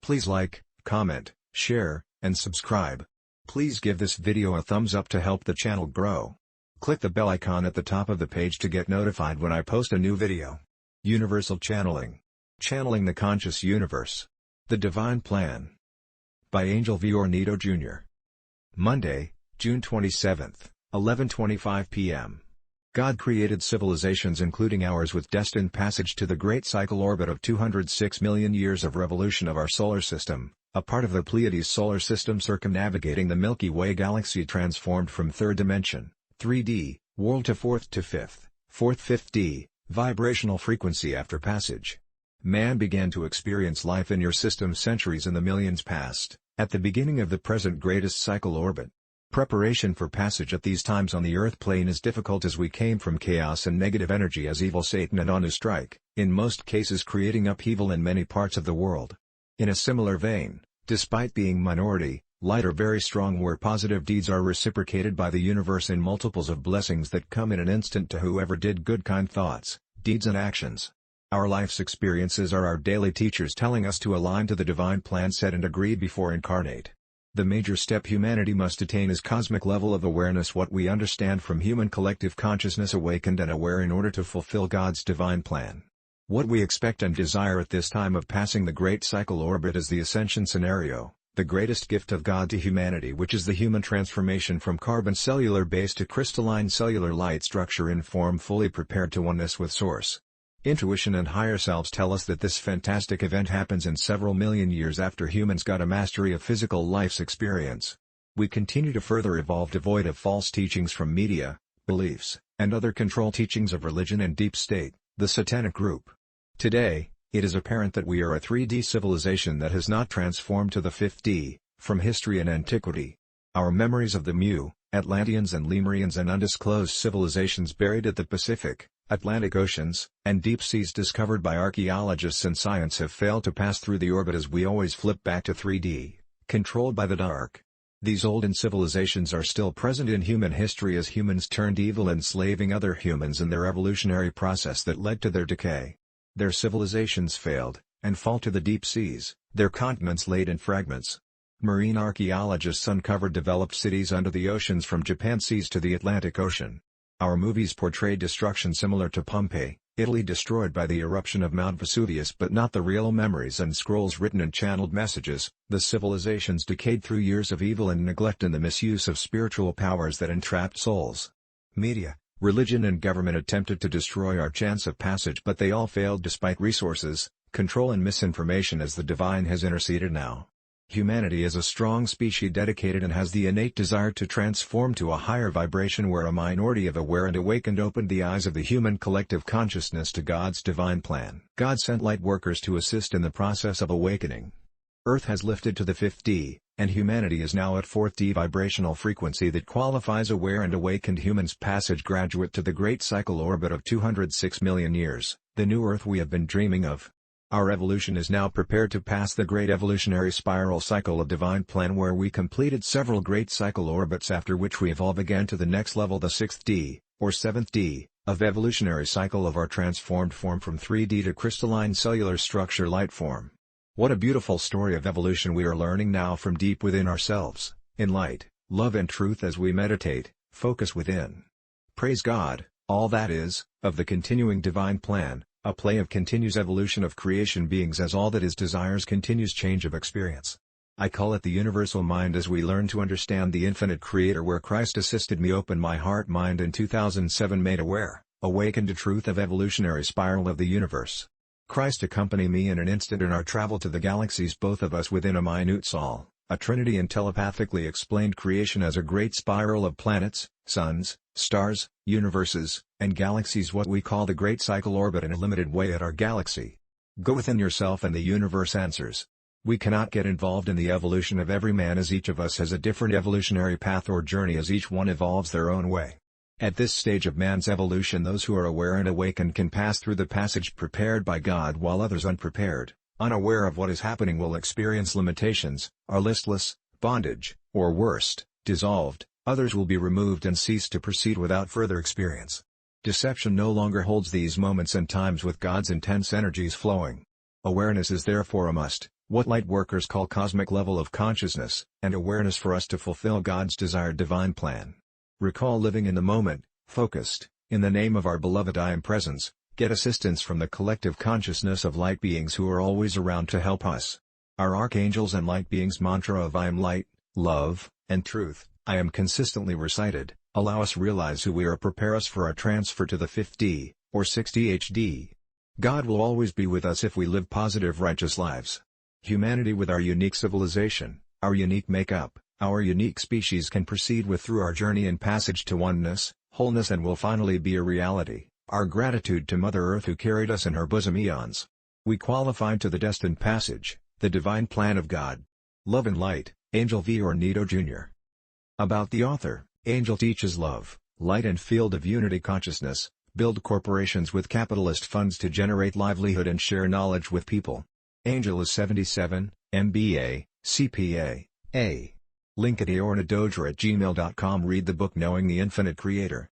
Please like, comment, share, and subscribe. Please give this video a thumbs up to help the channel grow. Click the bell icon at the top of the page to get notified when I post a new video. Universal Channeling. Channeling the Conscious Universe. The Divine Plan. By Angel V. ORNEDO Jr. Monday, June 27, 11:25 p.m. God created civilizations including ours with destined passage to the great cycle orbit of 206 million years of revolution of our solar system, a part of the Pleiades solar system circumnavigating the Milky Way galaxy transformed from third dimension, 3D, world to fourth to fifth, fourth 5D, vibrational frequency after passage. Man began to experience life in your system centuries in the millions past, at the beginning of the present greatest cycle orbit. Preparation for passage at these times on the Earth plane is difficult as we came from chaos and negative energy as evil Satan and Anu strike, in most cases creating upheaval in many parts of the world. In a similar vein, despite being minority, light are very strong where positive deeds are reciprocated by the universe in multiples of blessings that come in an instant to whoever did good kind thoughts, deeds and actions. Our life's experiences are our daily teachers telling us to align to the divine plan set and agreed before incarnate. The major step humanity must attain is cosmic level of awareness, what we understand from human collective consciousness awakened and aware in order to fulfill God's divine plan. What we expect and desire at this time of passing the great cycle orbit is the ascension scenario, the greatest gift of God to humanity, which is the human transformation from carbon cellular base to crystalline cellular light structure in form fully prepared to oneness with Source. Intuition and higher selves tell us that this fantastic event happens in several million years after humans got a mastery of physical life's experience. We continue to further evolve devoid of false teachings from media, beliefs, and other control teachings of religion and deep state, the satanic group. Today, it is apparent that we are a 3D civilization that has not transformed to the 5D, from history and antiquity. Our memories of the Mu, Atlanteans and Lemurians and undisclosed civilizations buried at the Pacific, Atlantic Oceans, and deep seas discovered by archaeologists and science have failed to pass through the orbit as we always flip back to 3D, controlled by the dark. These olden civilizations are still present in human history as humans turned evil enslaving other humans in their evolutionary process that led to their decay. Their civilizations failed, and fall to the deep seas, their continents laid in fragments. Marine archaeologists uncovered developed cities under the oceans from Japan seas to the Atlantic Ocean. Our movies portrayed destruction similar to Pompeii, Italy destroyed by the eruption of Mount Vesuvius, but not the real memories and scrolls written and channeled messages. The civilizations decayed through years of evil and neglect and the misuse of spiritual powers that entrapped souls. Media, religion and government attempted to destroy our chance of passage, but they all failed despite resources, control and misinformation as the divine has interceded now. Humanity is a strong species dedicated and has the innate desire to transform to a higher vibration where a minority of aware and awakened opened the eyes of the human collective consciousness to God's divine plan. God sent light workers to assist in the process of awakening. Earth has lifted to the 5D, and humanity is now at 4th-D vibrational frequency that qualifies aware and awakened humans passage graduate to the great cycle orbit of 206 million years, the new Earth we have been dreaming of. Our evolution is now prepared to pass the great evolutionary spiral cycle of divine plan where we completed several great cycle orbits after which we evolve again to the next level, the 6th D, or 7th D, of evolutionary cycle of our transformed form from 3D to crystalline cellular structure light form. What a beautiful story of evolution we are learning now from deep within ourselves, in light, love and truth as we meditate, focus within. Praise God, all that is, of the continuing divine plan. A play of continues evolution of creation beings as all that is desires continues change of experience. I call it the universal mind as we learn to understand the infinite creator where Christ assisted me open my heart mind in 2007 made aware, awakened to truth of evolutionary spiral of the universe. Christ accompany me in an instant in our travel to the galaxies both of us within a minute soul, a trinity and telepathically explained creation as a great spiral of planets, suns, stars, universes, and galaxies what we call the great cycle orbit in a limited way at our galaxy. Go within yourself and the universe answers. We cannot get involved in the evolution of every man as each of us has a different evolutionary path or journey as each one evolves their own way. At this stage of man's evolution those who are aware and awakened can pass through the passage prepared by God while others unprepared, unaware of what is happening will experience limitations, are listless, bondage, or worst, dissolved. Others will be removed and cease to proceed without further experience. Deception no longer holds these moments and times with God's intense energies flowing. Awareness is therefore a must, what light workers call cosmic level of consciousness and awareness for us to fulfill God's desired divine plan. Recall living in the moment, focused, in the name of our beloved I Am Presence, get assistance from the collective consciousness of light beings who are always around to help us. Our archangels and light beings mantra of I am light, love, and truth, I am consistently recited, allow us realize who we are, prepare us for our transfer to the 5D, or 6D HD. God will always be with us if we live positive righteous lives. Humanity with our unique civilization, our unique makeup, our unique species can proceed with through our journey and passage to oneness, wholeness, and will finally be a reality. Our gratitude to Mother Earth who carried us in her bosom eons. We qualified to the destined passage, the divine plan of God. Love and Light, Angel V. ORNEDO Jr. About the author, Angel teaches love, light and field of unity consciousness, build corporations with capitalist funds to generate livelihood and share knowledge with people. Angel is 77, MBA, CPA, A. Link at ornedoja@gmail.com. Read the book Knowing the Infinite Creator.